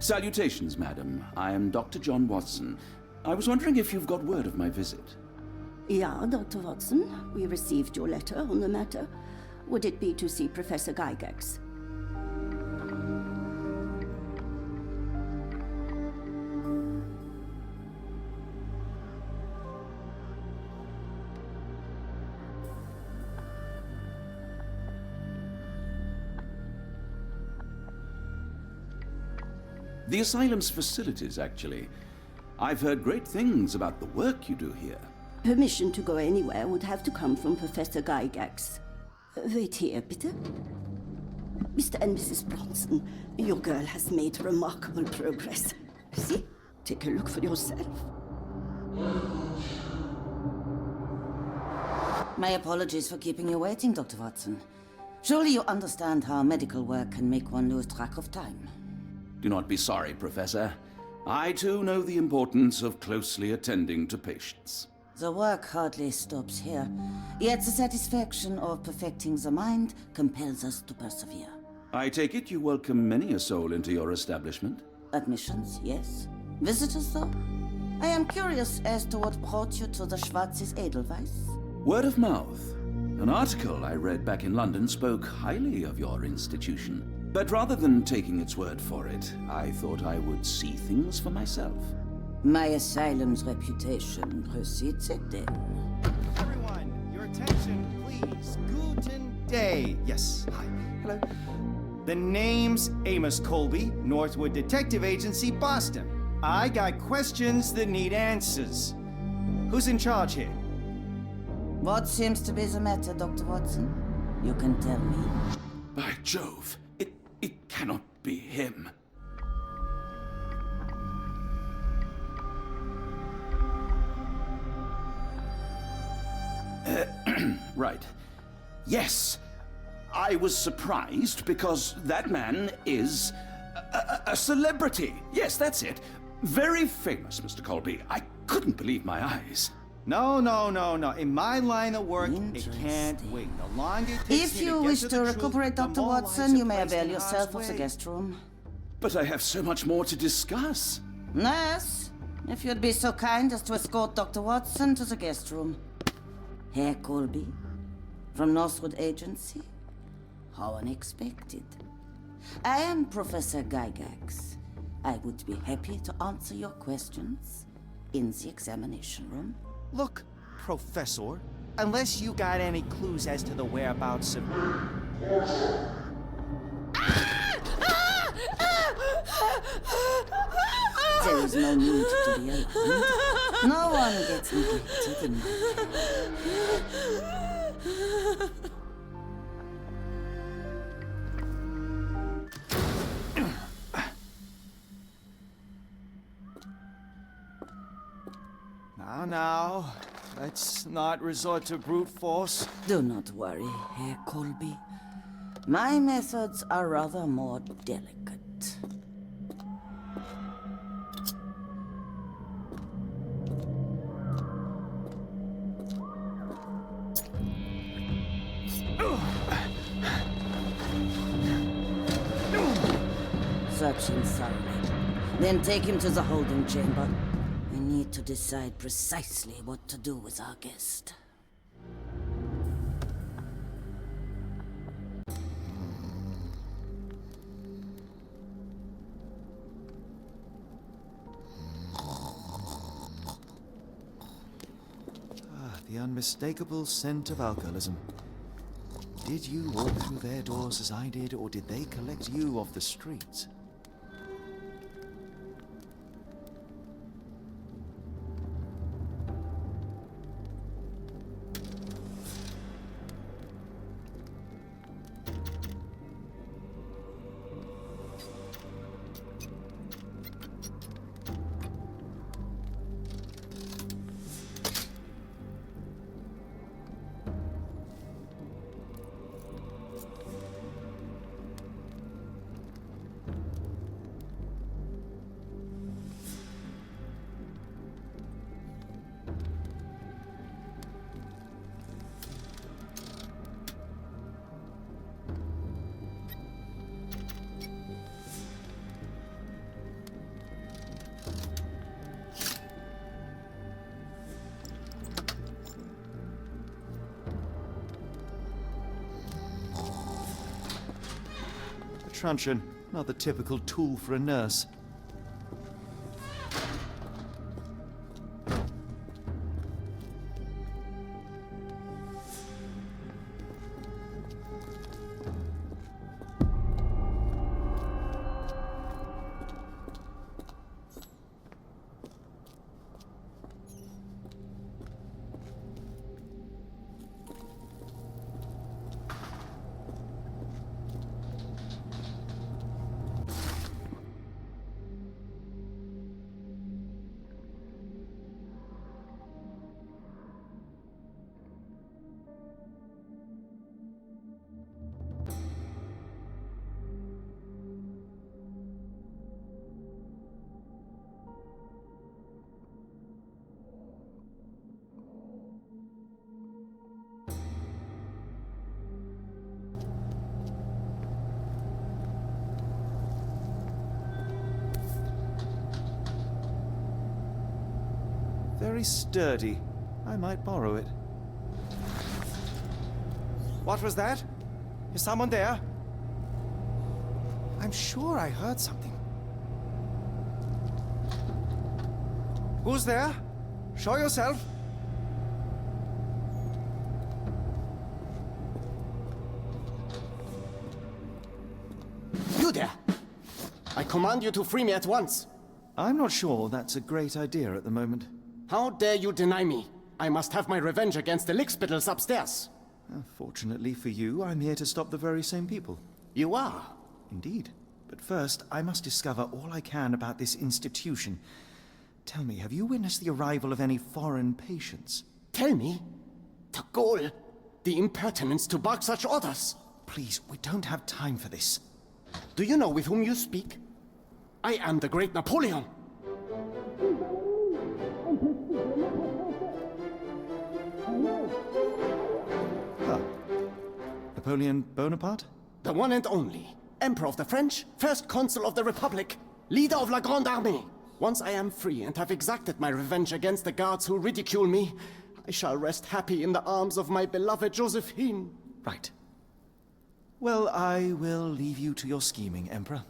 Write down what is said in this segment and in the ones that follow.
Salutations, madam. I am Dr. John Watson. I was wondering if you've got word of my visit. Yeah, Dr. Watson. We received your letter on the matter. Would it be to see Professor Gygax? The asylum's facilities, actually. I've heard great things about the work you do here. Permission to go anywhere would have to come from Professor Gygax. Wait here, bitte. Mr. and Mrs. Bronson, your girl has made remarkable progress. See? Take a look for yourself. My apologies for keeping you waiting, Dr. Watson. Surely you understand how medical work can make one lose track of time. Do not be sorry, Professor. I too know the importance of closely attending to patients. The work hardly stops here, yet the satisfaction of perfecting the mind compels us to persevere. I take it you welcome many a soul into your establishment? Admissions, yes. Visitors, though? I am curious as to what brought you to the Schwarzes Edelweiss. Word of mouth. An article I read back in London spoke highly of your institution. But rather than taking its word for it, I thought I would see things for myself. My asylum's reputation precedes it, then. Everyone, your attention, please. Guten Day. Yes, hi. Hello. The name's Amos Colby, Northwood Detective Agency, Boston. I got questions that need answers. Who's in charge here? What seems to be the matter, Dr. Watson? You can tell me. By Jove, it cannot be him. Right. Yes. I was surprised because that man is a celebrity. Yes, that's it. Very famous, Mr. Colby. I couldn't believe my eyes. No. In my line of work, it can't wait. The longer it takes If me you to get wish to to the truth, recuperate, the Dr. more Watson, lives you are may placed avail in yourself harm's of the way. guest room. But I have so much more to discuss. Nurse, if you'd be so kind as to escort Dr. Watson to the guest room. Herr Colby, from Northwood Agency? How unexpected. I am Professor Gygax. I would be happy to answer your questions in the examination room. Look, Professor, unless you got any clues as to the whereabouts of... There is no need to be alarmed. No one gets neglected in my care. Now, let's not resort to brute force. Do not worry, Herr Colby. My methods are rather more delicate. Search him thoroughly. Then take him to the holding chamber. We need to decide precisely what to do with our guest. The unmistakable scent of alcoholism. Did you walk through their doors as I did, or did they collect you off the streets? truncheon, not the typical tool for a nurse. Very sturdy. I might borrow it. What was that? Is someone there? I'm sure I heard something. Who's there? Show yourself. You there! I command you to free me at once. I'm not sure that's a great idea at the moment. How dare you deny me? I must have my revenge against the lickspittles upstairs. Fortunately for you, I'm here to stop the very same people. You are? Indeed. But first, I must discover all I can about this institution. Tell me, have you witnessed the arrival of any foreign patients? Tell me? The gall, the impertinence to bark such orders. Please, we don't have time for this. Do you know with whom you speak? I am the great Napoleon. Napoleon Bonaparte? The one and only. Emperor of the French, First Consul of the Republic, leader of La Grande Armée. Once I am free and have exacted my revenge against the guards who ridicule me, I shall rest happy in the arms of my beloved Josephine. Right. Well, I will leave you to your scheming, Emperor.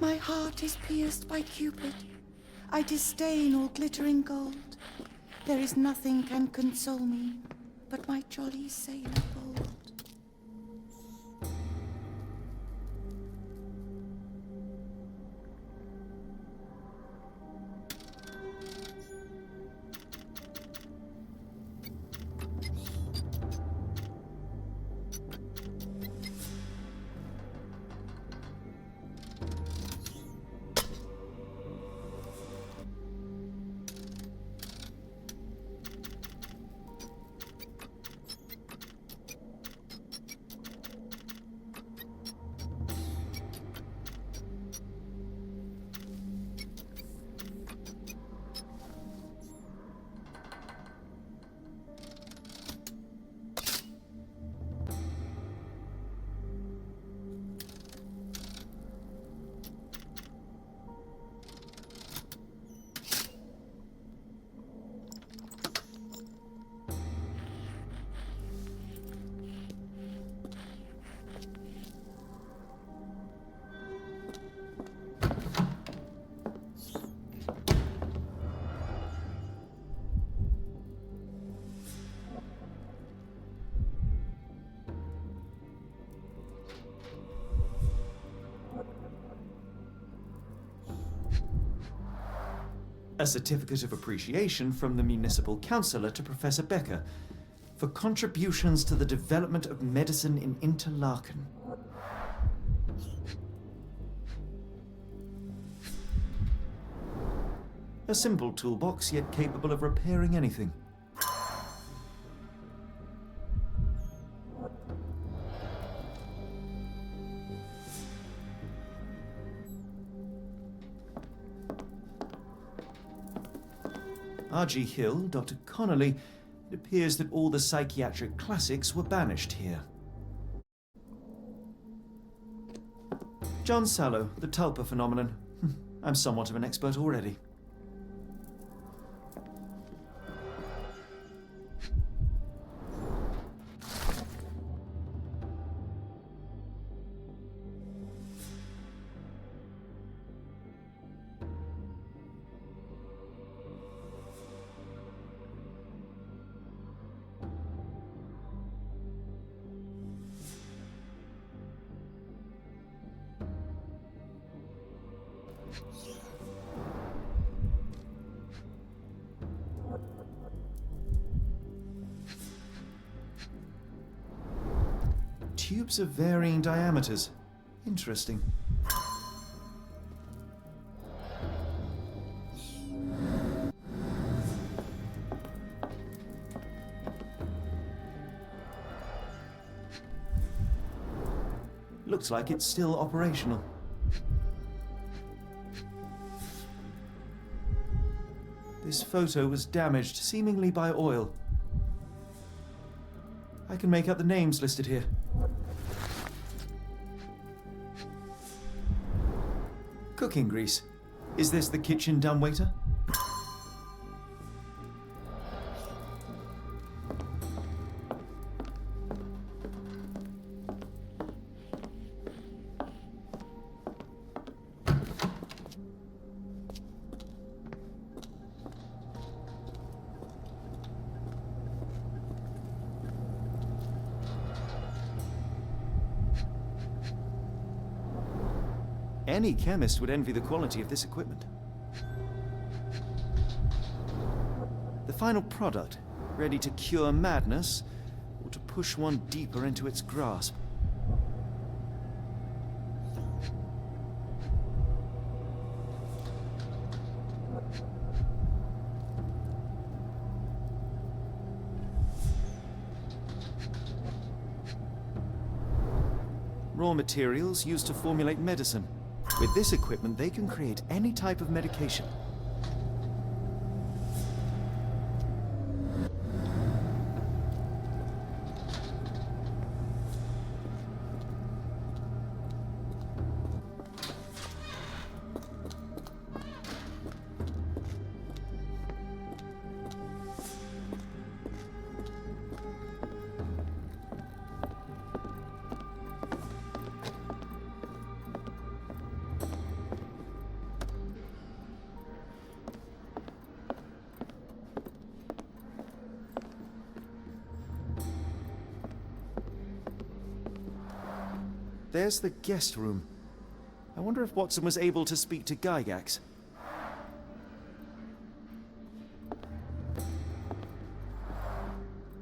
My heart is pierced by Cupid. I disdain all glittering gold. There is nothing can console me but my jolly sailor bold. A certificate of appreciation from the municipal councillor to Professor Becker for contributions to the development of medicine in Interlaken. A simple toolbox, yet capable of repairing anything. R.G. Hill, Dr. Connolly, it appears that all the psychiatric classics were banished here. John Sallow, the tulpa phenomenon. I'm somewhat of an expert already. Tubes of varying diameters. Interesting. Looks like it's still operational. This photo was damaged, seemingly by oil. I can make out the names listed here. Cooking grease. Is this the kitchen dumbwaiter? Any chemist would envy the quality of this equipment. The final product, ready to cure madness, or to push one deeper into its grasp. Raw materials used to formulate medicine. With this equipment, they can create any type of medication. There's the guest room. I wonder if Watson was able to speak to Gygax.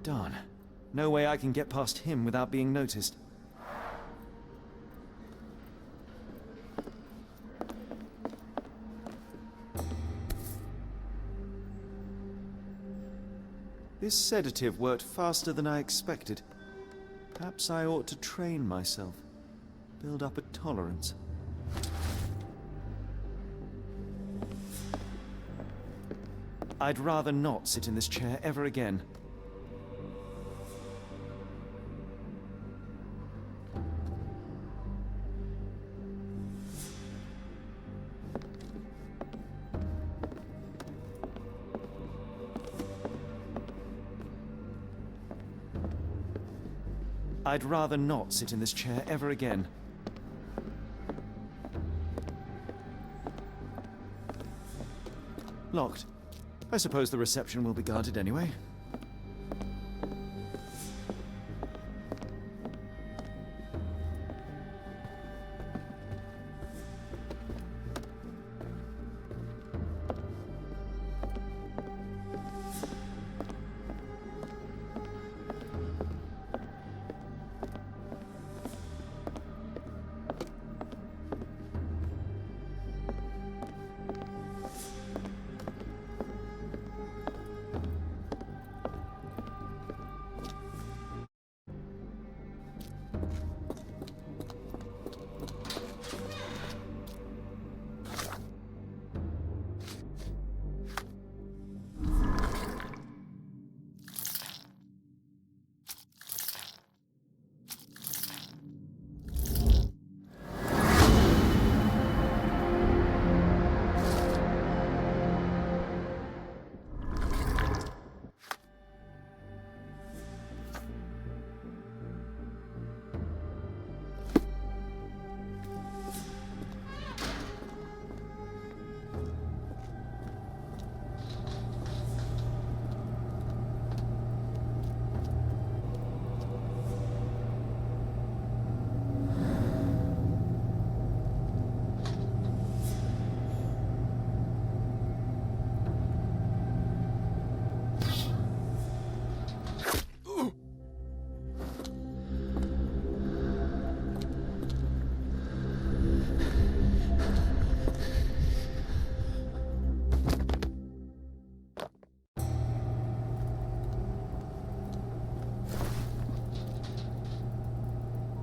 Darn. No way I can get past him without being noticed. This sedative worked faster than I expected. Perhaps I ought to train myself. Build up a tolerance. I'd rather not sit in this chair ever again. I'd rather not sit in this chair ever again. Locked. I suppose the reception will be guarded anyway.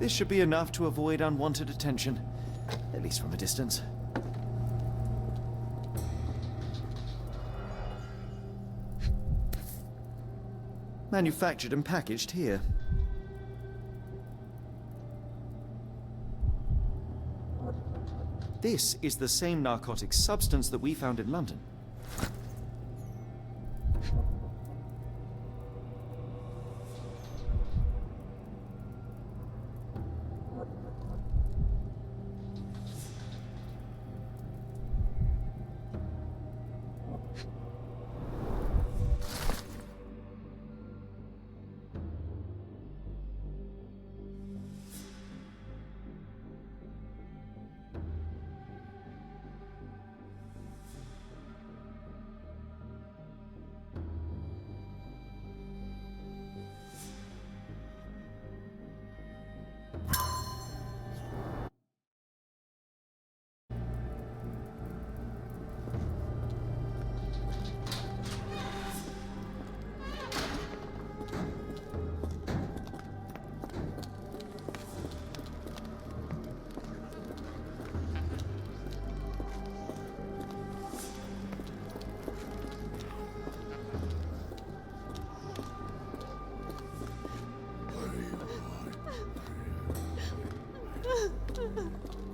This should be enough to avoid unwanted attention, at least from a distance. Manufactured and packaged here. This is the same narcotic substance that we found in London.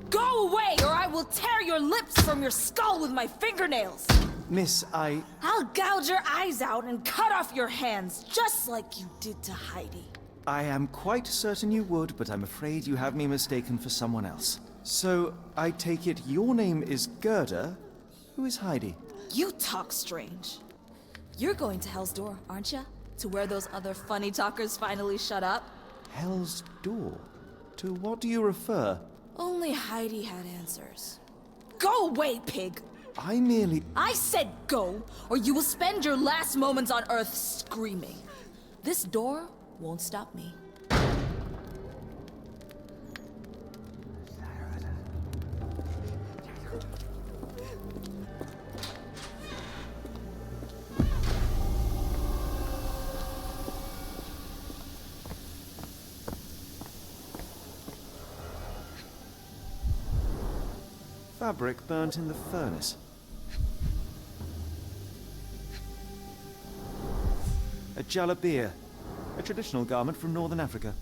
Go away, or I will tear your lips from your skull with my fingernails! Miss, I'll gouge your eyes out and cut off your hands, just like you did to Heidi. I am quite certain you would, but I'm afraid you have me mistaken for someone else. So, I take it your name is Gerda? Who is Heidi? You talk strange. You're going to Hell's Door, aren't you? To where those other funny talkers finally shut up? Hell's Door? To what do you refer? Only Heidi had answers. Go away, pig! I said go, or you will spend your last moments on Earth screaming. This door won't stop me. Fabric burnt in the furnace. A jalabia, a traditional garment from northern Africa.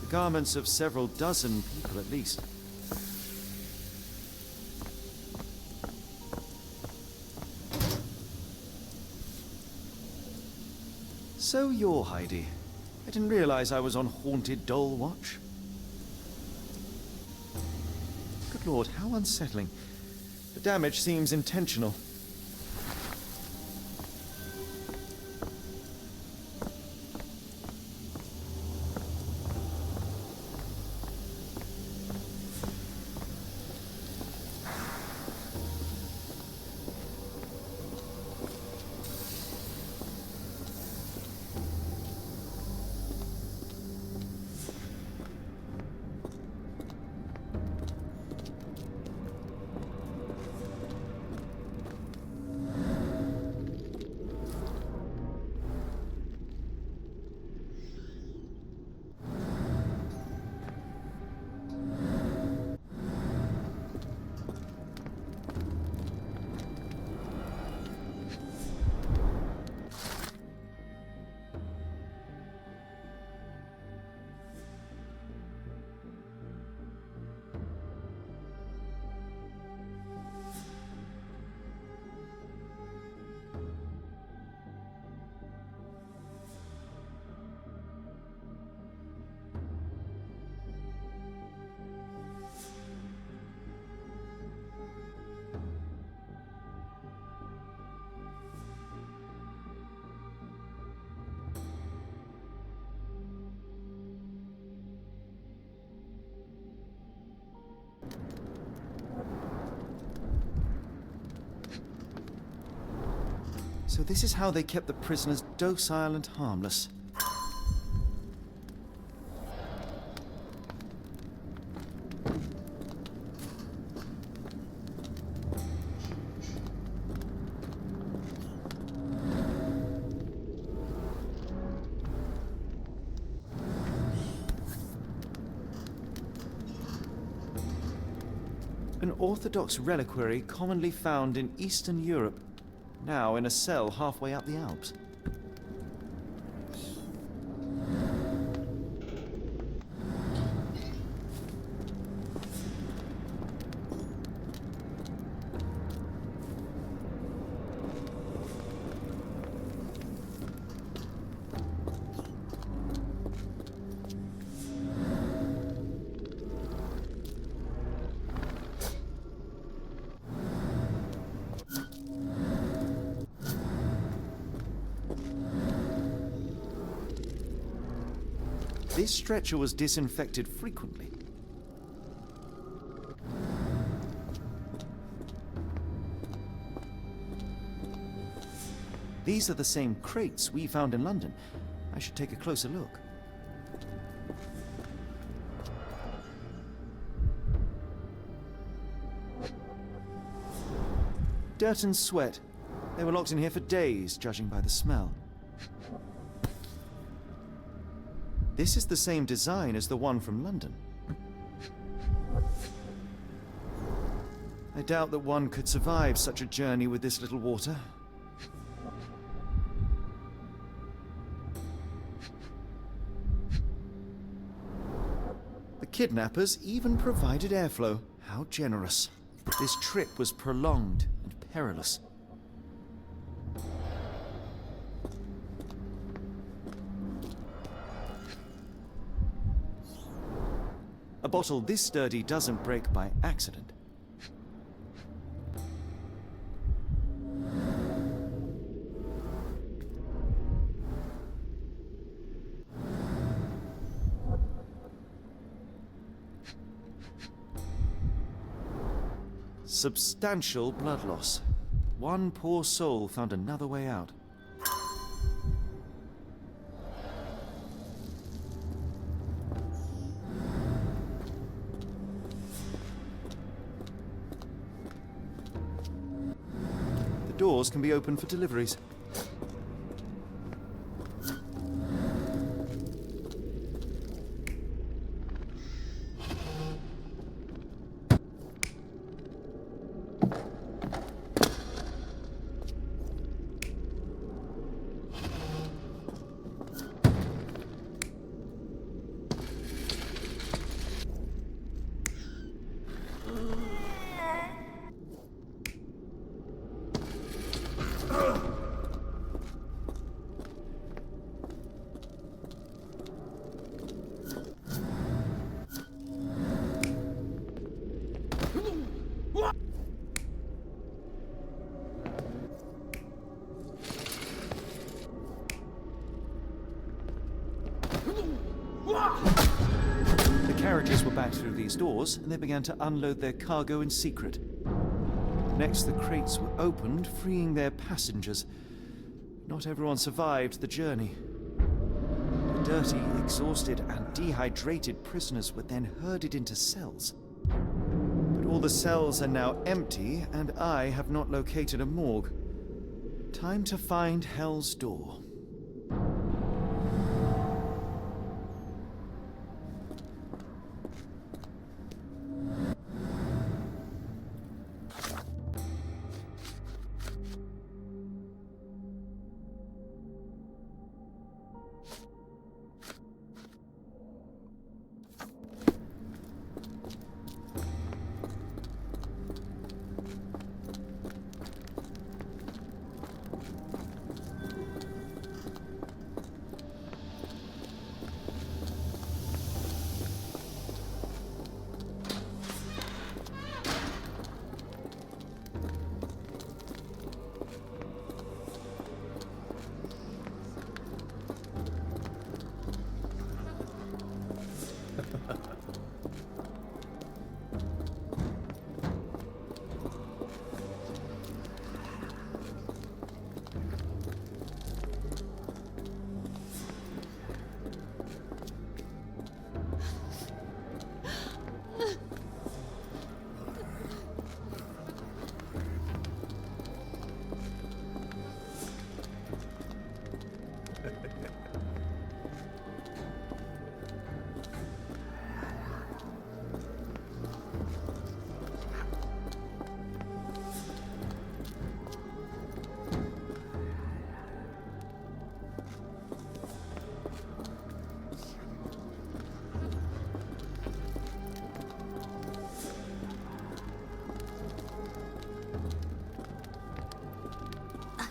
The garments of several dozen people at least. So you're Heidi. I didn't realize I was on haunted doll watch. Good lord, how unsettling. The damage seems intentional. So this is how they kept the prisoners docile and harmless. An Orthodox reliquary commonly found in Eastern Europe, now in a cell halfway up the Alps. This stretcher was disinfected frequently. These are the same crates we found in London. I should take a closer look. Dirt and sweat. They were locked in here for days, judging by the smell. This is the same design as the one from London. I doubt that one could survive such a journey with this little water. The kidnappers even provided airflow. How generous. This trip was prolonged and perilous. A bottle this sturdy doesn't break by accident. Substantial blood loss. One poor soul found another way out. The doors can be opened for deliveries. The carriages were backed through these doors, and they began to unload their cargo in secret. Next, the crates were opened, freeing their passengers. Not everyone survived the journey. The dirty, exhausted, and dehydrated prisoners were then herded into cells. But all the cells are now empty, and I have not located a morgue. Time to find Hell's Door.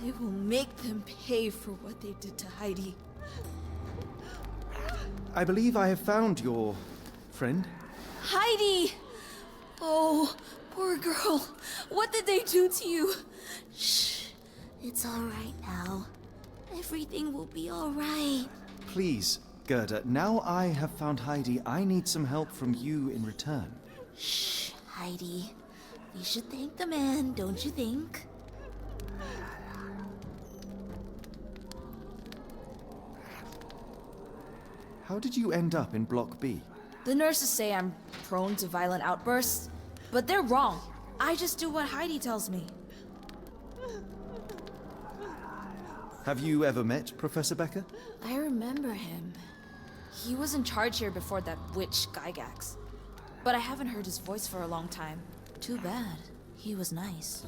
I will make them pay for what they did to Heidi. I believe I have found your friend. Heidi! Oh, poor girl. What did they do to you? Shh. It's all right now. Everything will be all right. Please, Gerda, now I have found Heidi, I need some help from you in return. Shh, Heidi. We should thank the man, don't you think? How did you end up in Block B? The nurses say I'm prone to violent outbursts, but they're wrong. I just do what Heidi tells me. Have you ever met Professor Becker? I remember him. He was in charge here before that witch Gygax. But I haven't heard his voice for a long time. Too bad. He was nice.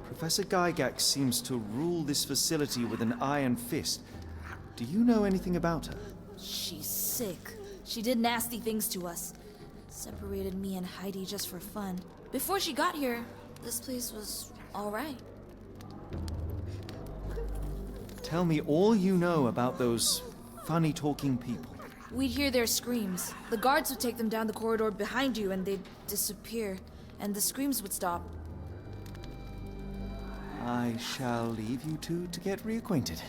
Professor Gygax seems to rule this facility with an iron fist. Do you know anything about her? She's sick. She did nasty things to us. Separated me and Heidi just for fun. Before she got here, this place was all right. Tell me all you know about those funny-talking people. We'd hear their screams. The guards would take them down the corridor behind you and they'd disappear. And the screams would stop. I shall leave you two to get reacquainted.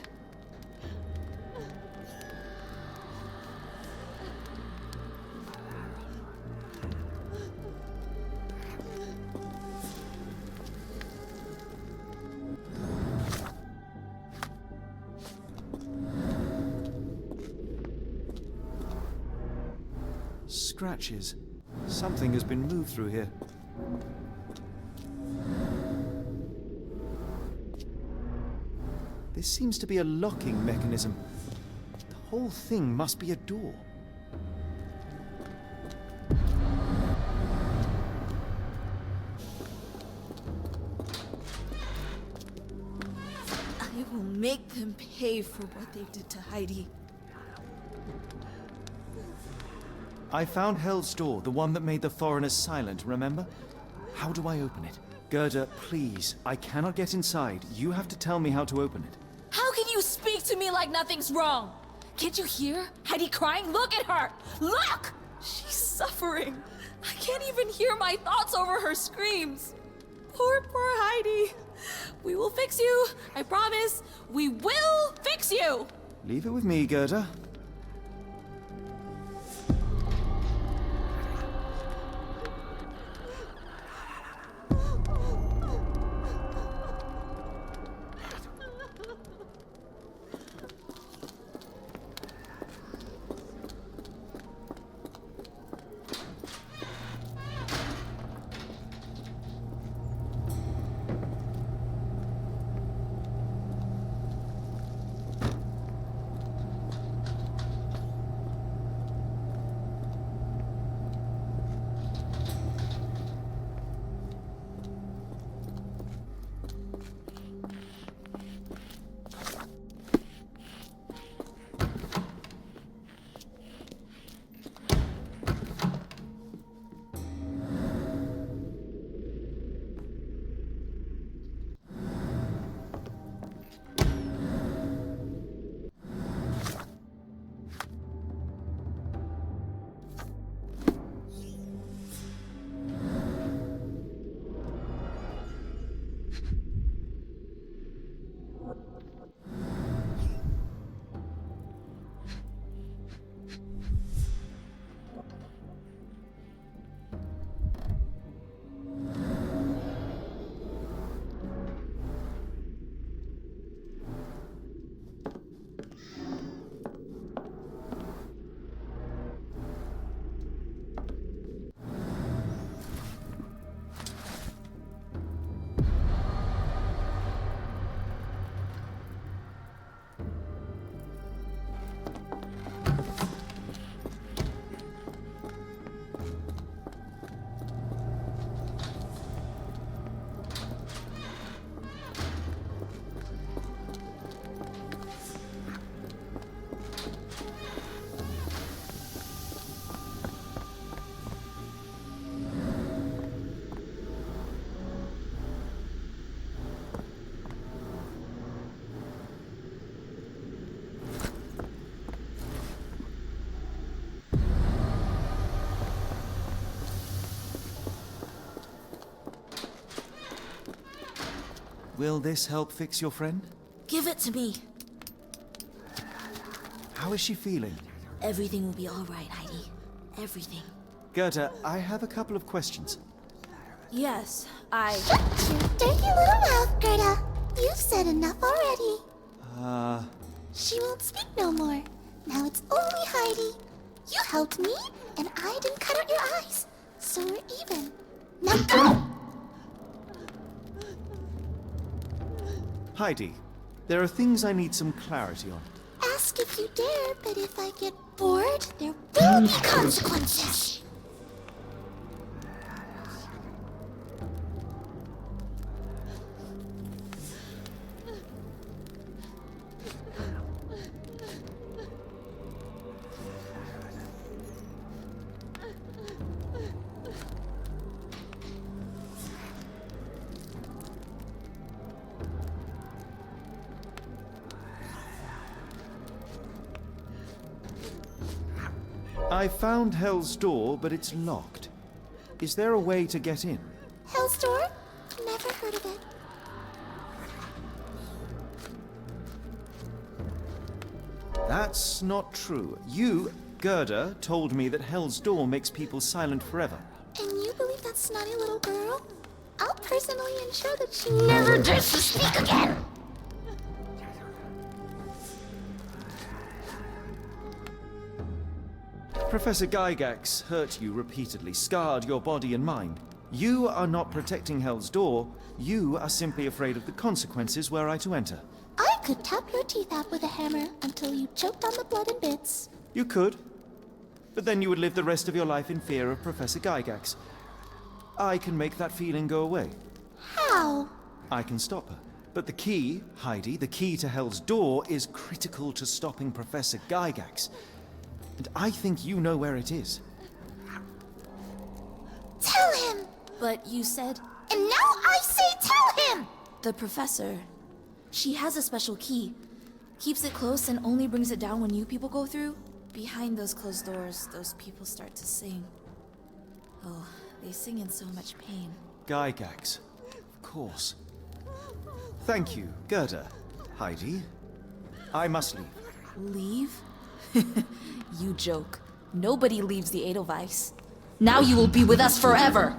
Scratches. Something has been moved through here. This seems to be a locking mechanism. The whole thing must be a door. I will make them pay for what they did to Heidi. I found Hell's Door, the one that made the foreigners silent, remember? How do I open it? Gerda, please, I cannot get inside. You have to tell me how to open it. How can you speak to me like nothing's wrong? Can't you hear Heidi crying? Look at her! Look! She's suffering. I can't even hear my thoughts over her screams. Poor Heidi. We will fix you. I promise. We will fix you. Leave it with me, Gerda. Will this help fix your friend? Give it to me. How is she feeling? Everything will be all right, Heidi. Everything. Gerda, I have a couple of questions. Yes, Shut your dirty little mouth, Gerda. You've said enough already. She won't speak no more. Now it's only Heidi. You helped me, and I didn't cut out your eyes. So we're even. Now go! Heidi, there are things I need some clarity on. Ask if you dare, but if I get bored, there will be consequences. I found Hell's Door, but it's locked. Is there a way to get in? Hell's Door? Never heard of it. That's not true. You, Gerda, told me that Hell's Door makes people silent forever. And you believe that snotty little girl? I'll personally ensure that she never dares to speak again! Professor Gygax hurt you repeatedly, scarred your body and mind. You are not protecting Hell's Door. You are simply afraid of the consequences were I to enter. I could tap your teeth out with a hammer until you choked on the blood in bits. You could. But then you would live the rest of your life in fear of Professor Gygax. I can make that feeling go away. How? I can stop her. But the key, Heidi, the key to Hell's Door is critical to stopping Professor Gygax. And I think you know where it is. Tell him! but you said And now I say tell him! the professor. She has a special key. Keeps it close and only brings it down when you people go through. Behind those closed doors, those people start to sing. Oh, they sing in so much pain. Gygax. Of course. Thank you, Gerda. Heidi. I must leave. Leave? You joke. Nobody leaves the Edelweiss. Now you will be with us forever!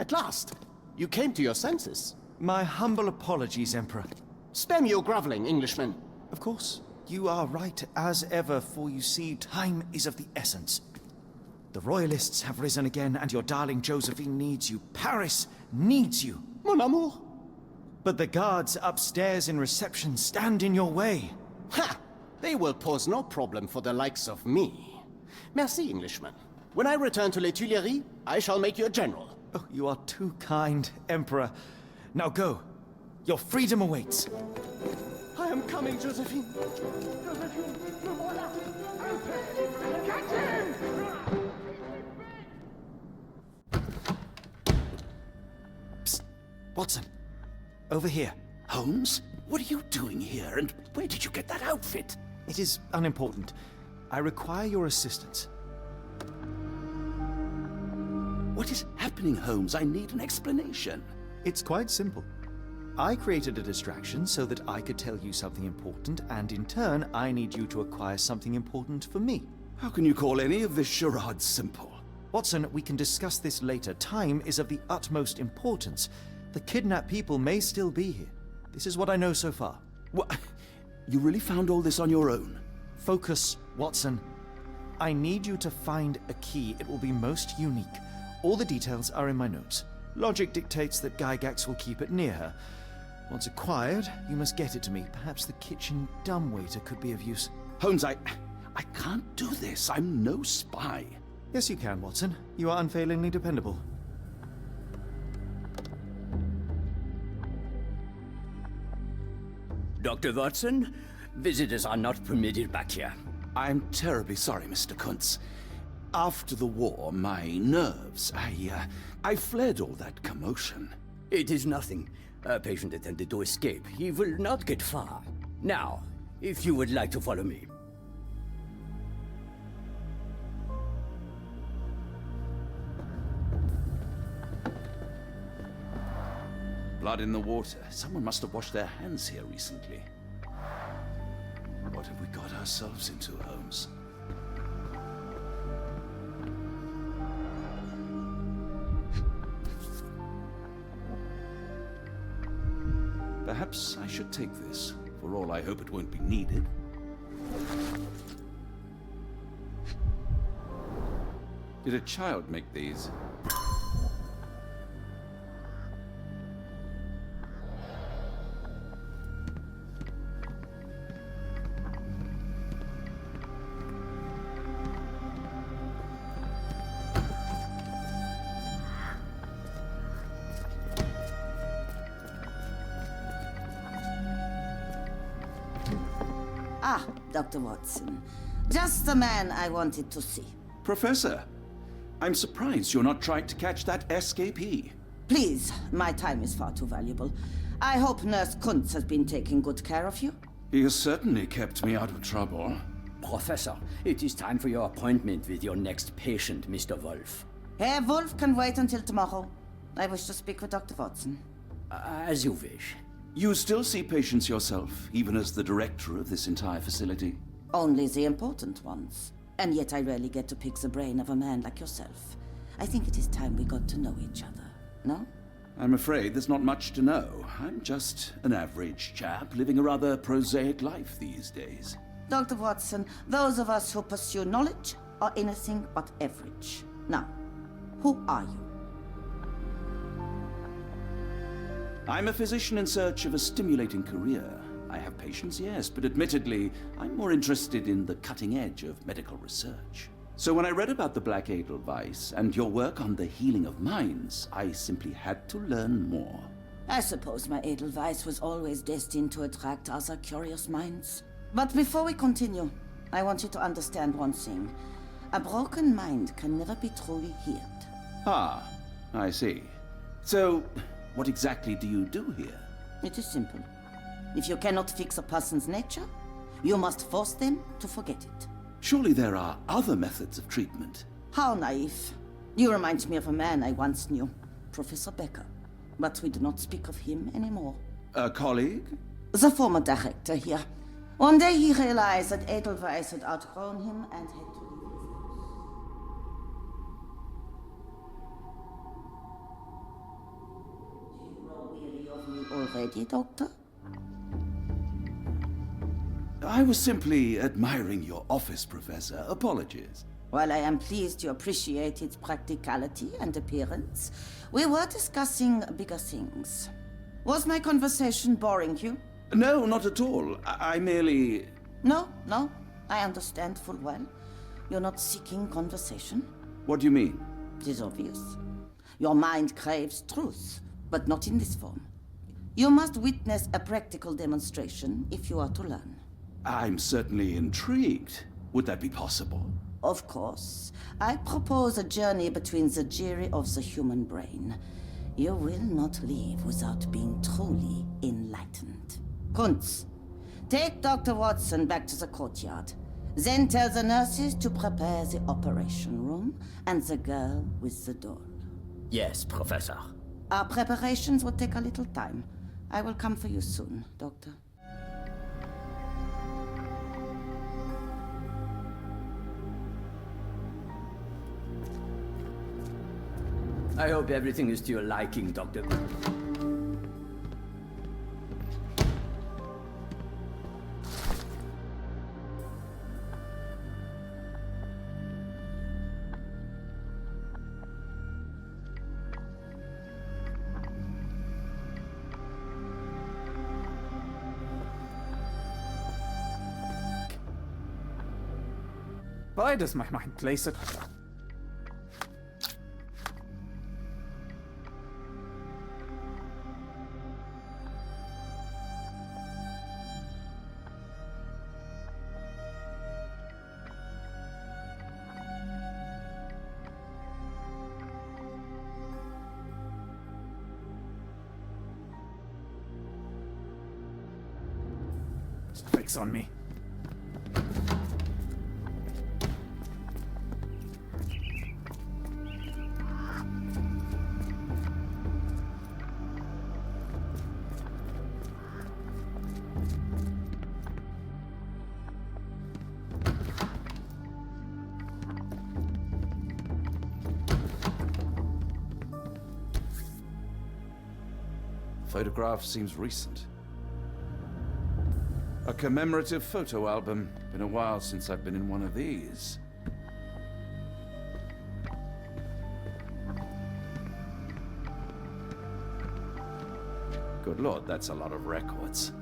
At last! You came to your senses. My humble apologies, Emperor. Spare me your groveling, Englishman. Of course, you are right as ever, for you see, time is of the essence. The Royalists have risen again, and your darling Josephine needs you. Paris needs you. Mon amour! But the guards upstairs in reception stand in your way. Ha! They will pose no problem for the likes of me. Merci, Englishman. When I return to Les Tuileries, I shall make you a general. Oh, you are too kind, Emperor. Now go. Your freedom awaits. I am coming, Josephine. Josephine, le voilà. Catch him! Psst. Watson. Over here. Holmes? What are you doing here, and where did you get that outfit? It is unimportant. I require your assistance. What is happening, Holmes? I need an explanation. It's quite simple. I created a distraction so that I could tell you something important, and in turn, I need you to acquire something important for me. How can you call any of this charade simple? Watson, we can discuss this later. Time is of the utmost importance. The kidnapped people may still be here. This is what I know so far. What? You really found all this on your own? Focus, Watson. I need you to find a key. It will be most unique. All the details are in my notes. Logic dictates that Gygax will keep it near her. Once acquired, you must get it to me. Perhaps the kitchen dumbwaiter could be of use. Holmes, I can't do this. I'm no spy. Yes, you can, Watson. You are unfailingly dependable. Dr. Watson, visitors are not permitted back here. I'm terribly sorry, Mr. Kuntz. After the war, my nerves, I fled all that commotion. It is nothing. A patient attempted to escape. He will not get far. Now, if you would like to follow me. Blood in the water. Someone must have washed their hands here recently. What have we got ourselves into, Holmes? Perhaps I should take this. For all I hope it won't be needed. Did a child make these? Ah, Dr. Watson. Just the man I wanted to see. Professor, I'm surprised you're not trying to catch that escapee. Please, my time is far too valuable. I hope Nurse Kuntz has been taking good care of you. He has certainly kept me out of trouble. Professor, it is time for your appointment with your next patient, Mr. Wolf. Herr Wolf can wait until tomorrow. I wish to speak with Dr. Watson. As you wish. You still see patients yourself, even as the director of this entire facility? Only the important ones. And yet I rarely get to pick the brain of a man like yourself. I think it is time we got to know each other, no? I'm afraid there's not much to know. I'm just an average chap living a rather prosaic life these days. Dr. Watson, those of us who pursue knowledge are anything but average. Now, who are you? I'm a physician in search of a stimulating career. I have patients, yes, but admittedly, I'm more interested in the cutting edge of medical research. So when I read about the Black Edelweiss and your work on the healing of minds, I simply had to learn more. I suppose my Edelweiss was always destined to attract other curious minds. But before we continue, I want you to understand one thing. A broken mind can never be truly healed. Ah, I see. So, what exactly do you do here? It is simple. If you cannot fix a person's nature, you must force them to forget it. Surely there are other methods of treatment. How naive. You remind me of a man I once knew, Professor Becker. But we do not speak of him anymore. A colleague? The former director here. One day he realized that Edelweiss had outgrown him and had to leave his house. of me already, Doctor? I was simply admiring your office, Professor. Apologies. While I am pleased you appreciate its practicality and appearance, we were discussing bigger things. Was my conversation boring you? No, not at all. I merely... No, I understand full well. You're not seeking conversation. What do you mean? It is obvious. Your mind craves truth, but not in this form. You must witness a practical demonstration if you are to learn. I'm certainly intrigued. Would that be possible? Of course. I propose a journey between the jury of the human brain. You will not leave without being truly enlightened. Kuntz, take Dr. Watson back to the courtyard. Then tell the nurses to prepare the operation room and the girl with the doll. Yes, Professor. Our preparations will take a little time. I will come for you soon, Doctor. I hope everything is to your liking, Doctor. Beides mag mijn place. Fix on me. Photograph seems recent. A commemorative photo album. Been a while since I've been in one of these. Good Lord, that's a lot of records.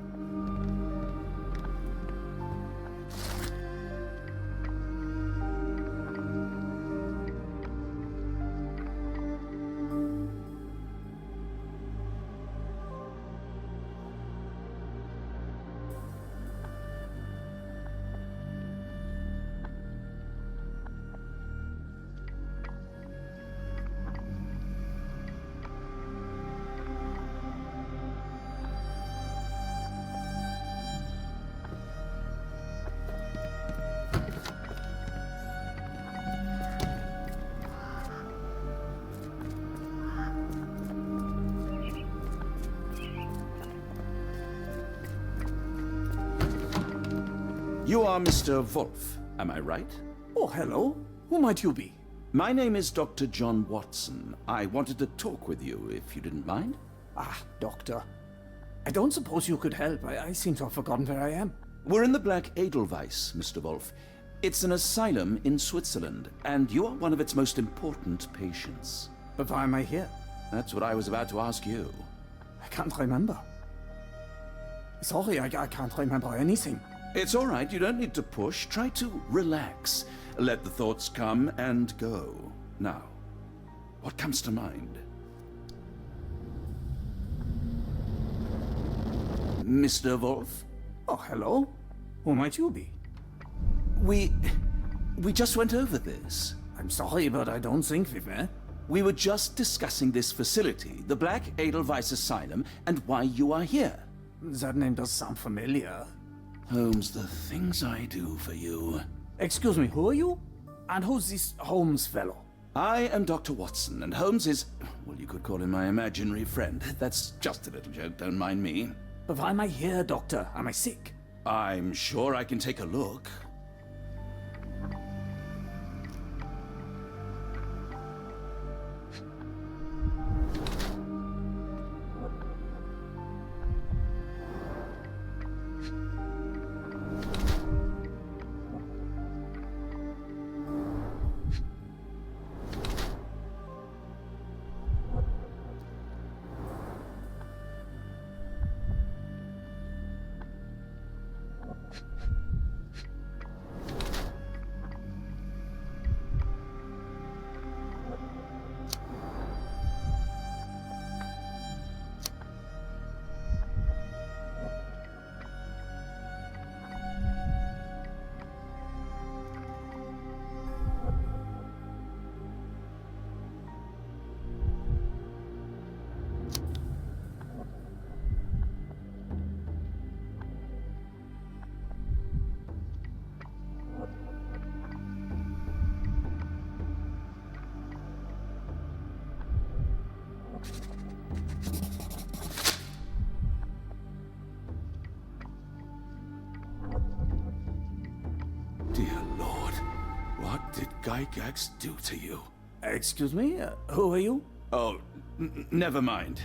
You are Mr. Wolf, am I right? Oh, hello. Who might you be? My name is Dr. John Watson. I wanted to talk with you, if you didn't mind. Ah, doctor. I don't suppose you could help. I seem to have forgotten where I am. We're in the Black Edelweiss, Mr. Wolf. It's an asylum in Switzerland, and you are one of its most important patients. But why am I here? That's what I was about to ask you. I can't remember. Sorry, I can't remember anything. It's all right, you don't need to push. Try to relax. Let the thoughts come and go. Now, what comes to mind? Mr. Wolf? Oh, hello. Who might you be? We just went over this. I'm sorry, but I don't think we've met. We were just discussing this facility, the Black Edelweiss Asylum, and why you are here. That name does sound familiar. Holmes, the things I do for you. Excuse me, who are you? And who's this Holmes fellow? I am Dr. Watson, and Holmes is, well, you could call him my imaginary friend. That's just a little joke, don't mind me. But why am I here, doctor? Am I sick? I'm sure I can take a look. Gygax do to you? Excuse me? Who are you? Oh, never mind.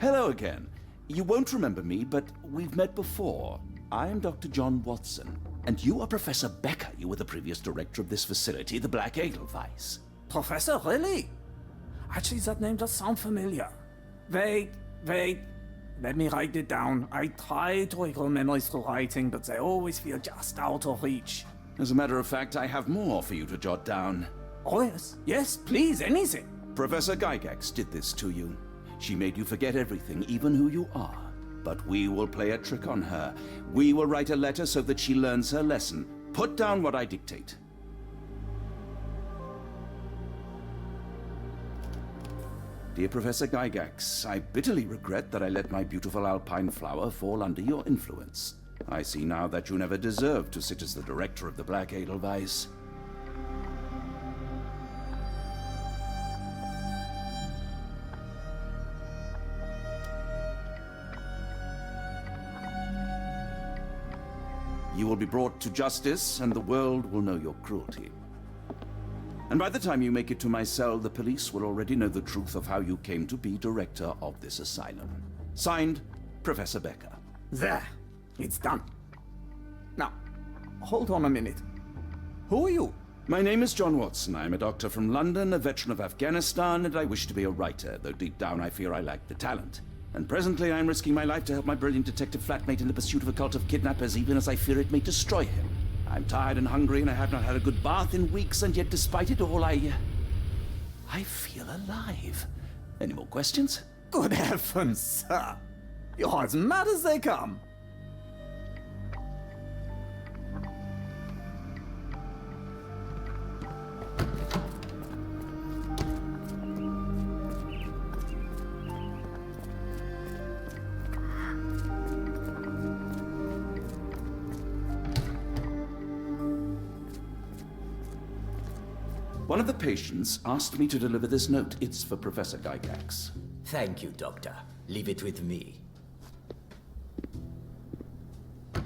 Hello again. You won't remember me, but we've met before. I am Dr. John Watson, and you are Professor Becker. You were the previous director of this facility, the Black Edelweiss. Professor, really? Actually, that name does sound familiar. Wait. Let me write it down. I try to recall memories through writing, but they always feel just out of reach. As a matter of fact, I have more for you to jot down. Oh, yes. Yes, please, anything. Professor Gygax did this to you. She made you forget everything, even who you are. But we will play a trick on her. We will write a letter so that she learns her lesson. Put down what I dictate. Dear Professor Gygax, I bitterly regret that I let my beautiful alpine flower fall under your influence. I see now that you never deserved to sit as the director of the Black Edelweiss. You will be brought to justice, and the world will know your cruelty. And by the time you make it to my cell, the police will already know the truth of how you came to be director of this asylum. Signed, Professor Becker. There. It's done. Now, hold on a minute. Who are you? My name is John Watson. I'm a doctor from London, a veteran of Afghanistan, and I wish to be a writer, though deep down I fear I lack the talent. And presently I'm risking my life to help my brilliant detective flatmate in the pursuit of a cult of kidnappers, even as I fear it may destroy him. I'm tired and hungry, and I have not had a good bath in weeks, and yet despite it all, I feel alive. Any more questions? Good heavens, sir. You're as mad as they come. One of the patients asked me to deliver this note. It's for Professor Gygax. Thank you, Doctor. Leave it with me. A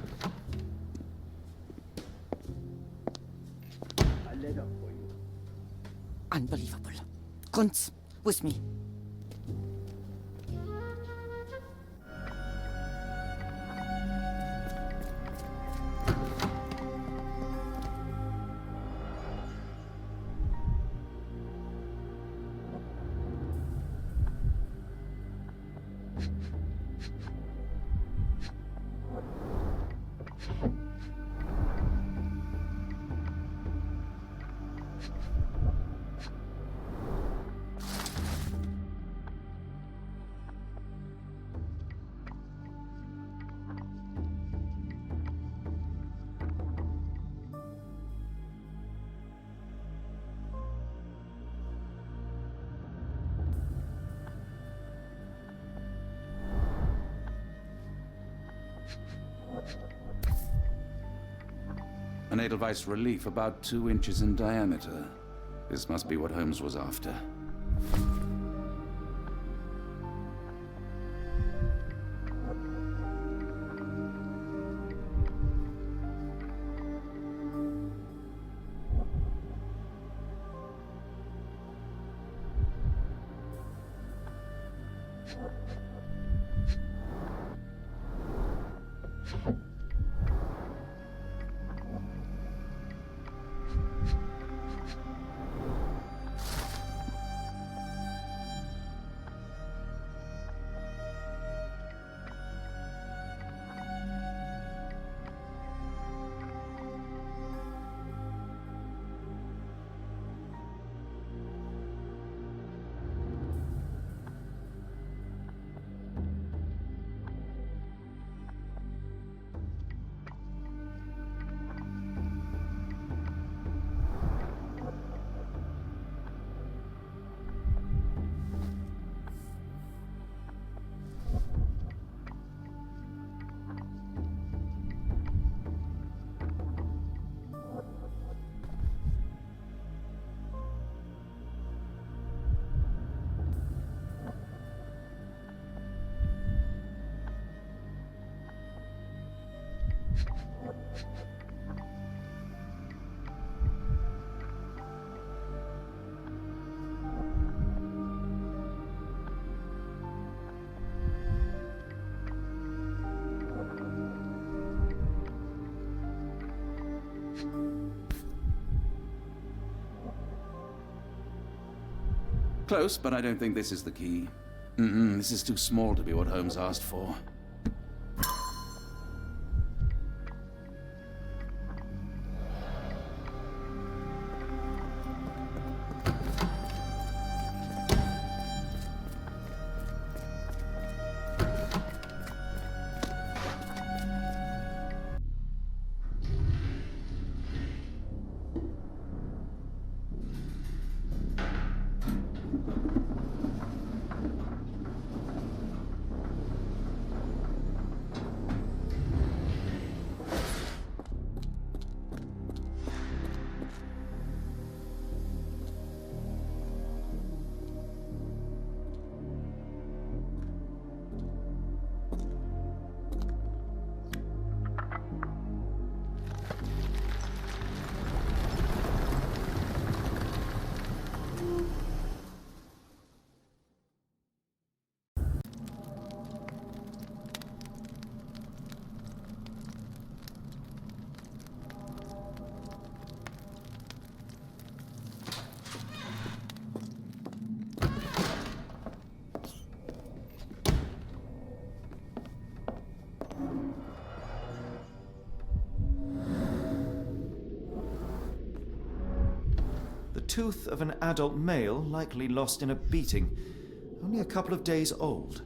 letter for you. Unbelievable. Kunz, with me. An Edelweiss relief about 2 inches in diameter. This must be what Holmes was after. Close, but I don't think this is the key. This is too small to be what Holmes asked for. The tooth of an adult male, likely lost in a beating. Only a couple of days old.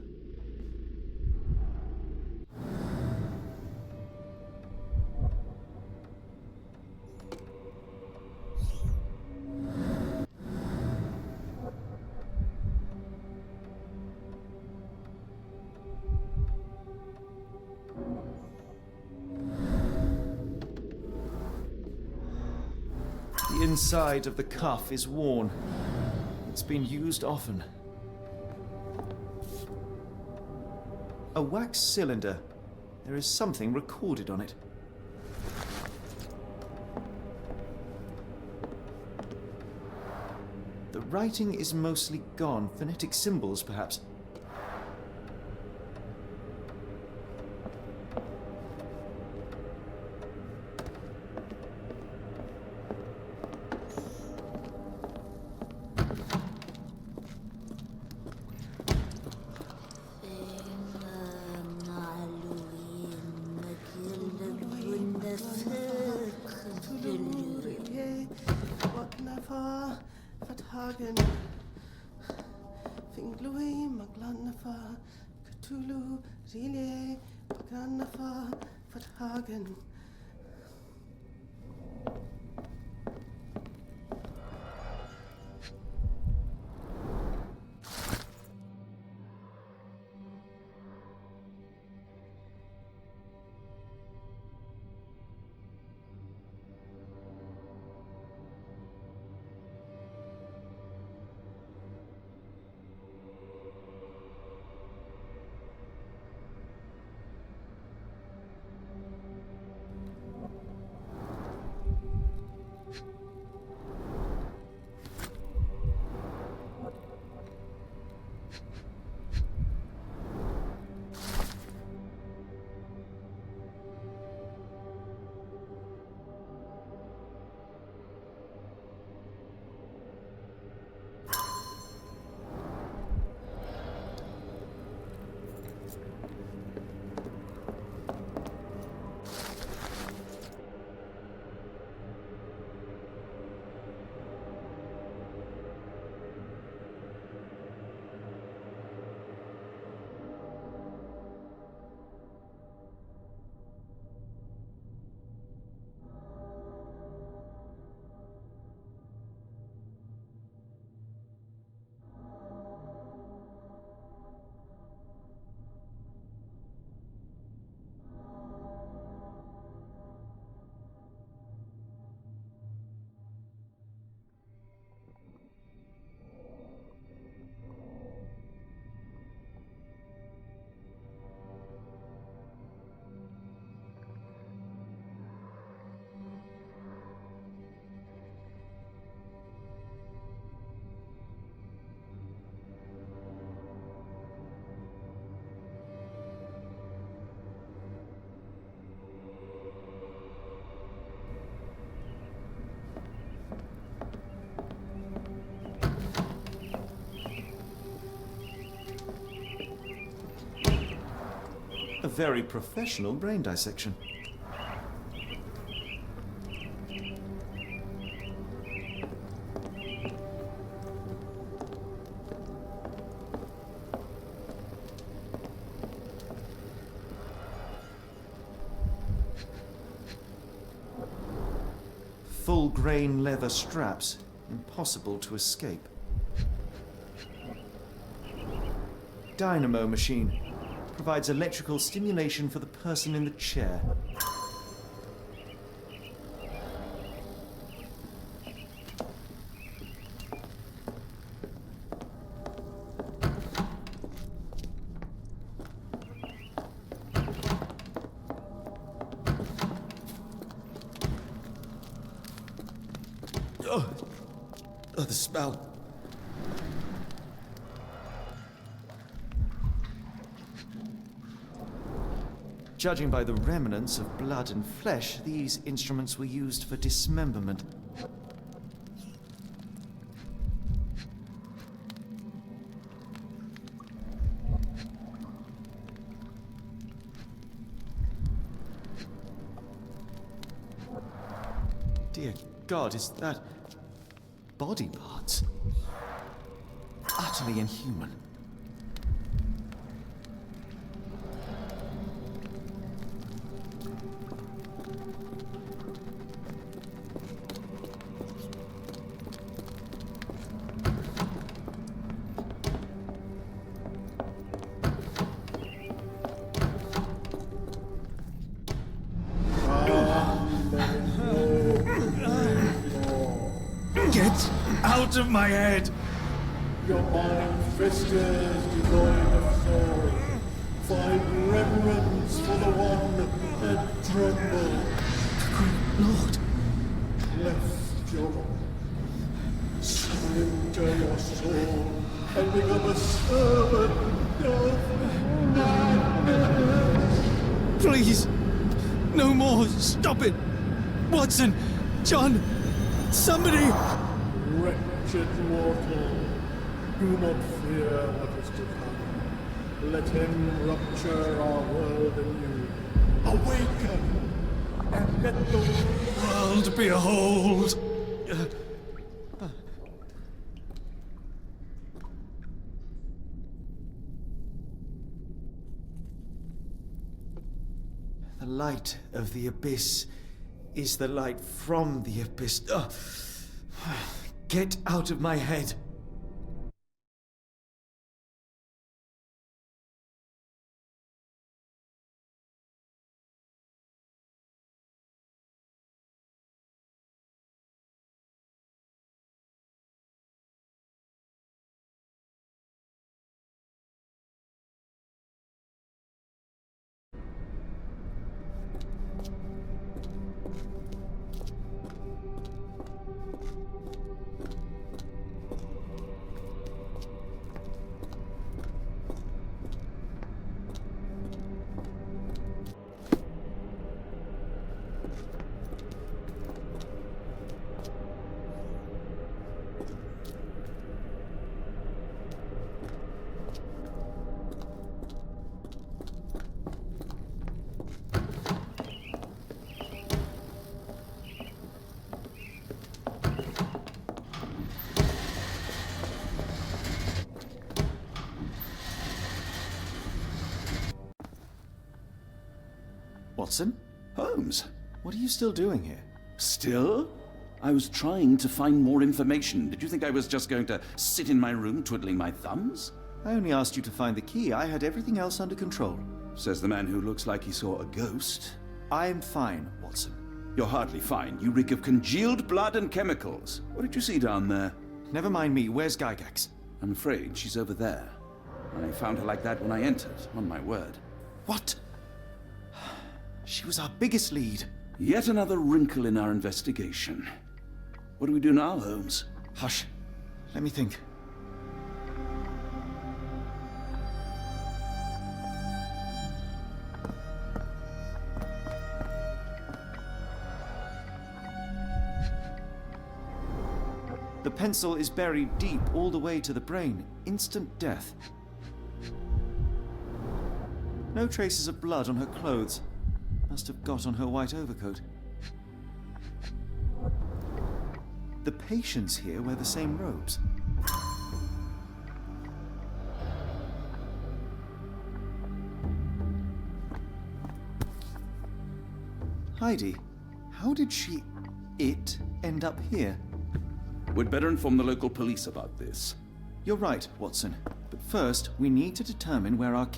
The inside of the cuff is worn. It's been used often. A wax cylinder. There is something recorded on it. The writing is mostly gone. Phonetic symbols, perhaps. very professional brain dissection. Full grain leather straps. Impossible to escape. Dynamo machine. Provides electrical stimulation for the person in the chair. Oh, the smell. Judging by the remnants of blood and flesh, these instruments were used for dismemberment. Dear God, is that body parts? Utterly inhuman. Get out of my head! Your iron fist is devoid of soul. Find reverence for the one that trembled. Lord! Left your surrender your soul and become a servant of madness. Please! No more! Stop it! Watson! John! Somebody! Wretched mortal, do not fear what is to come. Let him rupture our world anew. Awaken, and let the World behold! The light of the abyss is the light from the abyss. Get out of my head. Watson? Holmes, What are you still doing here? still? I was trying to find more information. Did you think I was just going to sit in my room twiddling my thumbs? I only asked you to find the key. I had everything else under control. Says the man who looks like he saw a ghost. I'm fine, Watson. You're hardly fine. You reek of congealed blood and chemicals. What did you see down there? Never mind me. Where's Gygax? I'm afraid she's over there. I found her like that when I entered, on my word. What? She was our biggest lead. Yet another wrinkle in our investigation. What do we do now, Holmes? Hush. Let me think. The pencil is buried deep all the way to the brain. Instant death. No traces of blood on her clothes. Must have got on her white overcoat. The patients here wear the same robes. Heidi, how did it end up here? We'd better inform the local police about this. You're right, Watson. But first, we need to determine where our...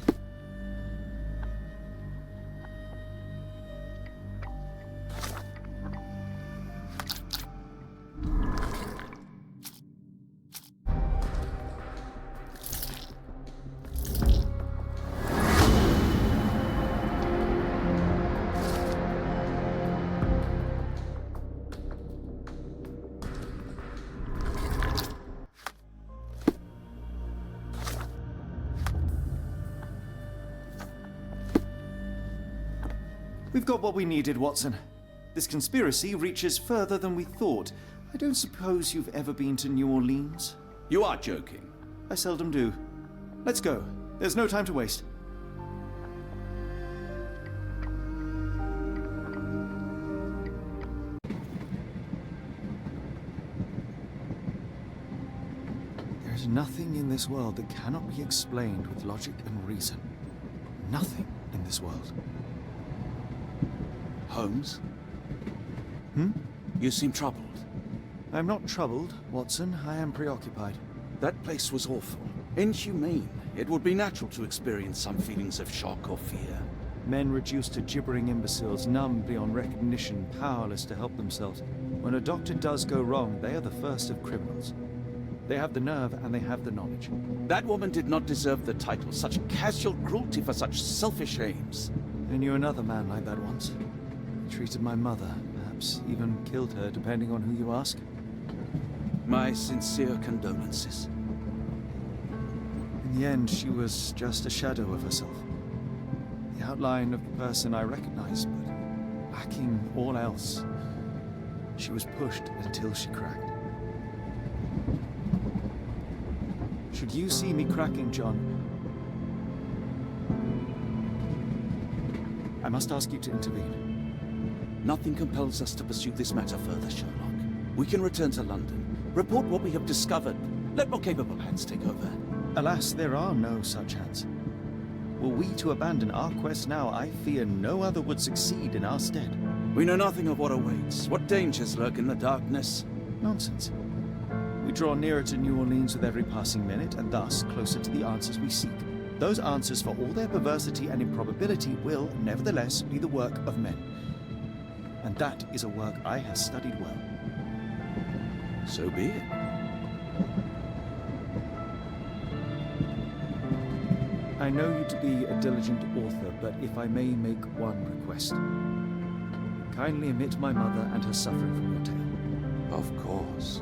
We've got what we needed, Watson. This conspiracy reaches further than we thought. I don't suppose you've ever been to New Orleans? You are joking. I seldom do. Let's go. There's no time to waste. There's nothing in this world that cannot be explained with logic and reason. Nothing in this world. Holmes? Hmm? You seem troubled. I'm not troubled, Watson. I am preoccupied. That place was awful. Inhumane. It would be natural to experience some feelings of shock or fear. Men reduced to gibbering imbeciles, numb beyond recognition, powerless to help themselves. When a doctor does go wrong, they are the first of criminals. They have the nerve and they have the knowledge. That woman did not deserve the title. Such casual cruelty for such selfish aims. I knew another man like that once. He treated my mother, perhaps even killed her, depending on who you ask. My sincere condolences. In the end, she was just a shadow of herself. The outline of the person I recognized, but lacking all else. She was pushed until she cracked. Should you see me cracking, John, I must ask you to intervene. Nothing compels us to pursue this matter further, Sherlock. We can return to London, report what we have discovered. Let more capable hands take over. Alas, there are no such hands. Were we to abandon our quest now, I fear no other would succeed in our stead. We know nothing of what awaits, what dangers lurk in the darkness. Nonsense. We draw nearer to New Orleans with every passing minute, and thus closer to the answers we seek. Those answers, for all their perversity and improbability, will, nevertheless, be the work of men. And that is a work I have studied well. So be it. I know you to be a diligent author, but if I may make one request. Kindly omit my mother and her suffering from your tale. Of course.